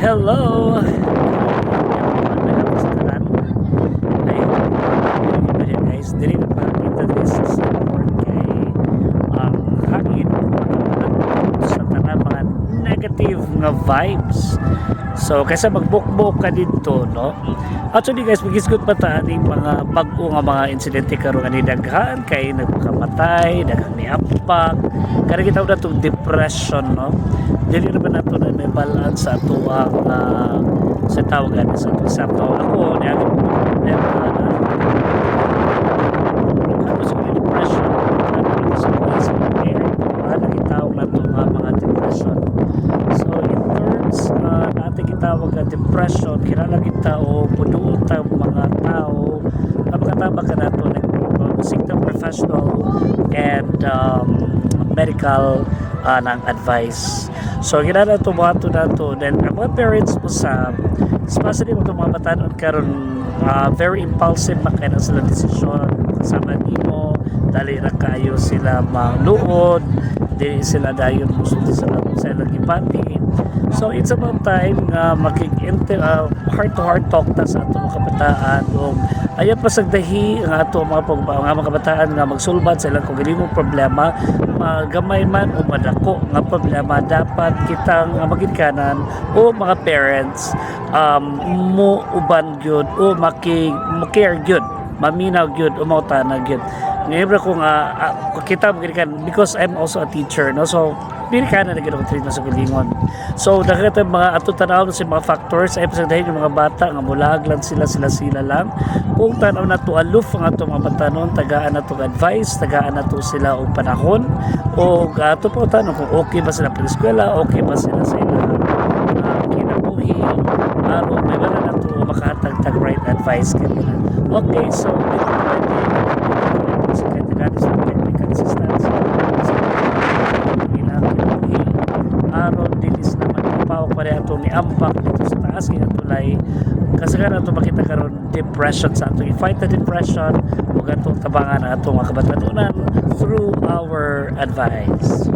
Hello! Ay, guys, dili na pa kita this sa support kay hangin sa tanan mga negative nga vibes. So, kaysa magbukbok ka dito, no? Actually, guys, magisgot pa ta ating mga bago nga mga insidente karon ani daghan kay nagpakamatay, daghang niampak. Kaya kita na itong depression, no? Dili naman nato na may balance sa ato ang sa tawagan sa ato. Sakto ako, niya ako problema na ano sa depression, ano sa kitawag na ito mga depression. So, in terms natin kitawag na depression, kilala kita o punuot ang mga tao na magkatabak ka na ito seek the professional and medical ng advice. So, ginala ito mga ito na ito. Then, ang mga parents mo especially mga batanon karon very impulsive makaya na sila desisyon kasama nimo dali na kayo sila magluod dili sila dayon musulti sa ilang gipati. So it's about time nga heart to heart talk ta sa ato mga kabataan o ayan pasagdahi ang ato mga kabataan nga magsulbad sa ilang kung problema gamay man o madako nga problema dapat kitang magigkanan o mga parents mo uban gyud o care gyud maminaw gyud o mautana gyud ngayon ko nga kita magigkan because I'm also a teacher, no? So pili ka na naging treatment sa galingon. So nakita mga ato tanaw sa mga factors ay pasagdahin yung mga bata nga mulag lang sila lang kung tanaw na to aloof ang ato mga batanon tagaan na to advice tagaan na to sila og panahon o ato po tanong kung okay ba sila sa eskwela, okay ba sila sa ilang kinabuhi aron may wala na to makahatag right advice kanila. Okay, so sa technical assistance aron dilis na magpapaw pa rin ato ni ampak dito sa taas kaya tulay kasagaran ato makita karon depression sa ato i-fight the depression ug atong tabangan ang atong mga kabatanunan through our advice.